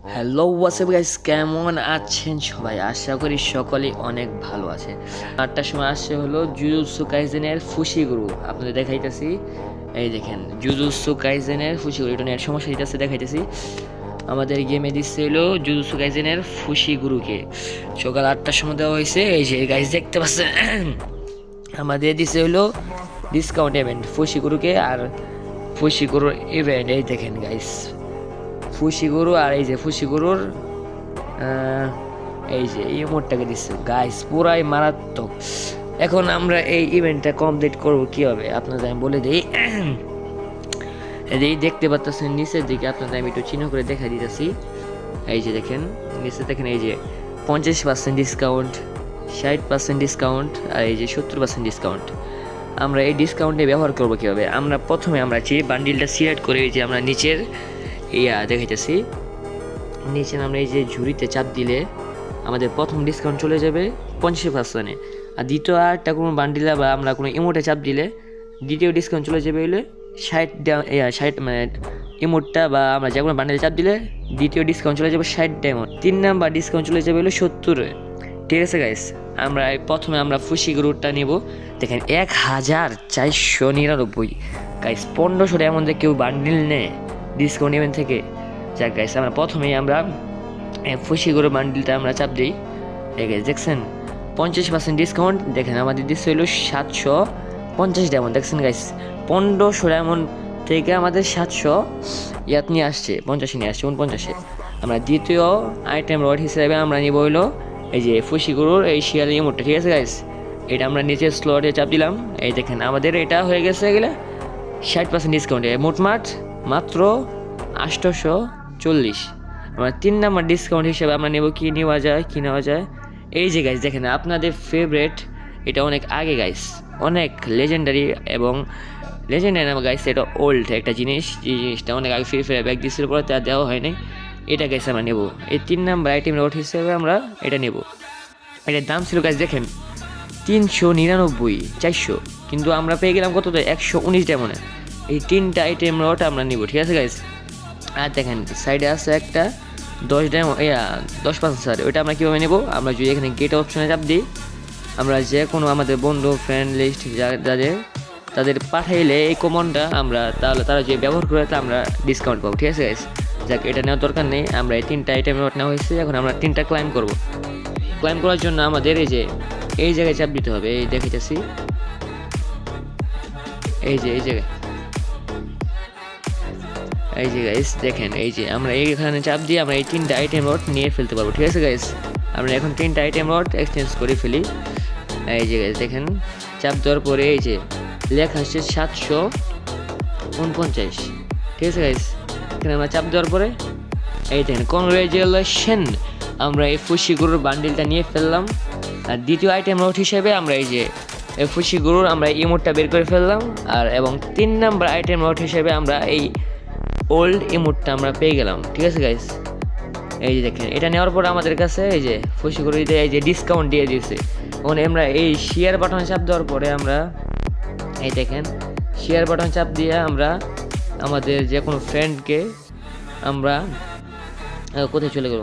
Hello WhatsApp guys, কেমন আছেন সবাই? আশা করি সকলেই অনেক ভালো আছে। 8টার সময় আসছে হলো জুজুৎসু কাইজেনের ফুশিগুরু, আপনাদের দেখাইতেছি। এই দেখেন জুজুৎসু কাইজেনের ফুশিগুরু, এটা নেট সমস্যা দিতেছে, দেখাইতেছি। আমাদের গেমে দিচ্ছে হলো জুজুৎসু কাইজেনের ফুশিগুরুকে সকাল 8টার সময় দেওয়া হয়েছে। এই যে গাইস দেখতে পাচ্ছেন, আমাদের দিচ্ছে হলো ডিসকাউন্ট ইভেন্ট ফুশিগুরুকে আর ফুশিগুরুর ইভেন্ট। এই দেখেন গাইস, ফুশিগুরু আর এই যে ফুশিগুরুর এই যে এই মোডটাকে দিচ্ছে গাইস, পুরাই মারাত্মক। এখন আমরা এই ইভেন্টটা কমপ্লিট করব কিভাবে আপনাদের আমি বলে দিই। এই দেখতে পাচ্ছেন নিচের দিকে, আপনাদের আমি একটু চিহ্ন করে দেখা দিতেছি। এই যে দেখেন নিচে, দেখেন এই যে 50% ডিসকাউন্ট, 60% ডিসকাউন্ট আর এই যে 70% ডিসকাউন্ট। আমরা এই ডিসকাউন্টে ব্যবহার করবো কীভাবে? আমরা প্রথমে আমরা যে বান্ডিলটা সিলেক্ট করে এই যে আমরা নিচের দেখাইতেছি, নিচে আমরা এই যে ঝুড়িতে চাপ দিলে আমাদের প্রথম ডিসকাউন্ট চলে যাবে 50%। আর দ্বিতীয় আরেকটা কোনো বান্ডিলে বা আমরা কোনো ইমোটে চাপ দিলে দ্বিতীয় ডিসকাউন্ট চলে যাবে হলে 60 মানে ইমোটটা বা আমরা যে কোনো বান্ডিলে চাপ দিলে দ্বিতীয় ডিসকাউন্ট চলে যাবে 60 ডায়মন্ড। 3 নাম্বার ডিসকাউন্ট চলে যাবে হলো 70। ঠিক আছে গাইস, আমরা প্রথমে আমরা ফুশিগুরুটা নিব। দেখেন 1499 গাইস, 1500 ডায়মন্ডে কেউ বান্ডিল নেয় ডিসকাউন্ট ইভেন্ট থেকে। যাক গাইস, আমরা প্রথমেই আমরা ফুশিগুরু বান্ডিলটা আমরা চাপ দিই। এই গাইস দেখছেন 50% ডিসকাউন্ট। দেখেন আমাদের দিচ্ছে হলো 750 ডায়মন্ড। দেখছেন গাইস, 1500 ডায়মন্ড থেকে আমাদের 700 ইয়াত নিয়ে আসছে, 50 নিয়ে আসছে, 49। আমরা দ্বিতীয় আইটেম রড হিসেবে আমরা নিব হইলো এই যে ফুশিগুরুর এই শিয়ালি ইমোটটা। ঠিক আছে গাইস, এটা আমরা নিচের স্লটে চাপ দিলাম। এই দেখেন আমাদের এটা হয়ে গেছে গেলে 60% ডিসকাউন্টে, মোটমাট মাত্র 840। আমরা 3 নাম্বার ডিসকাউন্ট হিসেবে আমরা নেব কি নেওয়া যায়। এই যে গাইস দেখেন আপনাদের ফেভারেট, এটা অনেক আগে গাইস, অনেক লেজেন্ডারি এবং লেজেন্ডারি না গাইস, এটা ওল্ড একটা জিনিস। যে জিনিসটা অনেক আগে ফ্রি ফায়ার ব্যাক দিচ্ছিল, পরে তা দেওয়া হয় নাই। এটা গাইস আমরা নেব এই 3 নাম্বার আইটেম রোড হিসেবে আমরা এটা নেব। এটার দাম ছিল গাইস দেখেন 399 400, কিন্তু আমরা পেয়ে গেলাম কত? 119 ডায়মন্ডে এই 3টা আইটেম রড আমরা নিব। ঠিক আছে গাইস, আর দেখেন সাইডে আছে একটা 10% স্যার, ওইটা আমরা কীভাবে নেব? আমরা যদি এখানে গেট অপশনে চাপ দিই, আমরা যে কোনো আমাদের বন্ধু ফ্রেন্ড লিস্ট তাদের পাঠাইলে এই কমনটা আমরা, তাহলে তারা যে ব্যবহার করে তা আমরা ডিসকাউন্ট পাবো। ঠিক আছে গাইস, যাক এটা নেওয়ার দরকার নেই। আমরা এই 3টা আইটেম রড নেওয়া হয়েছে, এখন আমরা 3টা ক্লাইম করব। ক্লাইম করার জন্য আমাদের এই যে এই জায়গায় চাপ দিতে হবে। এই দেখাইতেছি, এই জায়গায় এই যে গাইস দেখেন, এই যে আমরা এইখানে চাপ দিয়ে আমরা এই 3টা আইটেম রড নিয়ে ফেলতে পারবো। ঠিক আছে গাইস, আমরা এখন 3টা আইটেম রড এক্সচেঞ্জ করে ফেলি। এই যে গাইস দেখেন চাপ দেওয়ার পরে এই যে লেখা আসছে 749। ঠিক আছে গাইস, এখানে আমরা চাপ দেওয়ার পরে এই দেখেন কংগ্রেচুলেশন, আমরা এই ফুশিগুরুর বান্ডিলটা নিয়ে ফেললাম। আর দ্বিতীয় আইটেম রড হিসেবে আমরা এই যে ফুশিগুরুর আমরা ইমোটটা বের করে ফেললাম। আর এবং 3 নাম্বার আইটেম রড হিসেবে আমরা এই ওল্ড ইমোটটা আমরা পেয়ে গেলাম। ঠিক আছে গাইস, এই যে দেখেন এটা নেওয়ার পর আমাদের কাছে এই যে ফুশিগুরুতে এই যে ডিসকাউন্ট দিয়ে দিয়েছে। এখন আমরা এই শেয়ার বাটন চাপ দেওয়ার পরে আমরা এই দেখেন শেয়ার বাটন চাপ দিয়ে আমরা আমাদের যে কোনো ফ্রেন্ডকে আমরা কোথায় চলে গেল,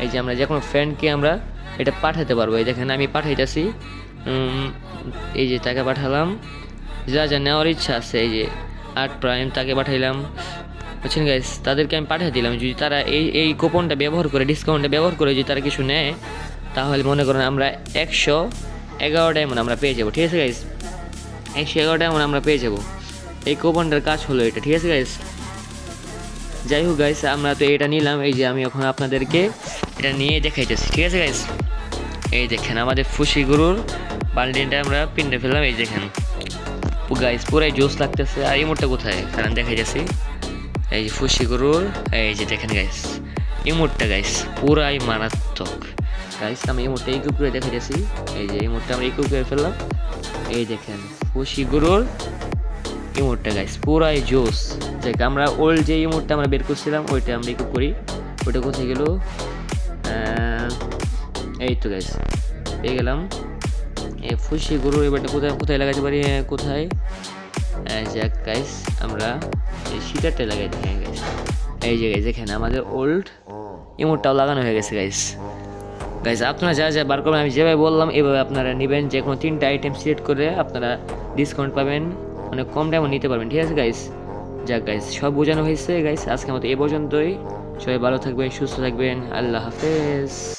এই যে আমরা যে কোনো ফ্রেন্ডকে আমরা এটা পাঠাতে পারবো। এই দেখেন আমি পাঠাইতেছি, এই যে তাকে পাঠালাম। যা নেওয়ার ইচ্ছা আছে এই যে 8 প্রাইম তাকে পাঠাইলাম, বুঝছেন গাইস, তাদেরকে আমি পাঠিয়ে দিলাম। যদি তারা এই কুপনটা ব্যবহার করে, ডিসকাউন্টটা ব্যবহার করে যদি তারা কিছু নেয়, তাহলে মনে করেন আমরা 111 ডায়মন্ড আমরা পেয়ে যাবো। ঠিক আছে গাইস, 111 ডায়মন্ড আমরা পেয়ে যাবো। এই কুপনটার কাজ হলো এটা। ঠিক আছে গাইস, যাই হোক গাইস, আমরা তো এটা নিলাম। এই যে আমি এখন আপনাদেরকে এটা নিয়ে দেখাইতেছি। ঠিক আছে গাইস, এই দেখেন আমাদের ফুশিগুরুর বান্ডিলটা আমরা পিনতে ফেললাম। এই দেখেন গাইস পুরাই জোস লাগতেছে। আর ইমোটটা কোথায় কারণ দেখাইতেছি, এই যে ফুশিগুরুর এই যে দেখেন গাইস ইমোটটা গাইস পুরাই মারাত্মক। গাইস আমি ইমোটটা ইকুইপ করে দেখাইতেছি। এই যে ইমোটটা আমরা ইকুইপ করে ফেললাম। এই দেখেন ফুশিগুরুর ইমোটটা গাইস পুরাই জোস। দেখ আমরা ওল্ড যে ইমোটটা আমরা বের করছিলাম ওইটা আমরা ইকুইপ করি। ওইটা কোথায় গেল? এই তো গাইস পেয়ে গেলাম। এই ফুশিগুরুর এবারটা কোথায় লাগাতে পারি? কোথায়? যাক গাইস আমরা এই শিকারটা লাগাই দিই। গাইস এই যে গাইস এখানে আমাদের ওল্ড ইমোটটাও লাগানো হয়ে গেছে গাইস। গাইস আপনারা যা যা বার করবেন আমি যেভাবে বললাম এভাবে আপনারা নেবেন, যে কোনো 3টা আইটেম সিলেক্ট করে আপনারা ডিসকাউন্ট পাবেন, মানে কম দামও নিতে পারবেন, ঠিক আছে গাইস। যাক গাইস সব বোঝানো হয়েছে গাইস, আজকের মতো এই পর্যন্তই। সবাই ভালো থাকবেন, সুস্থ থাকবেন, আল্লাহ হাফেজ।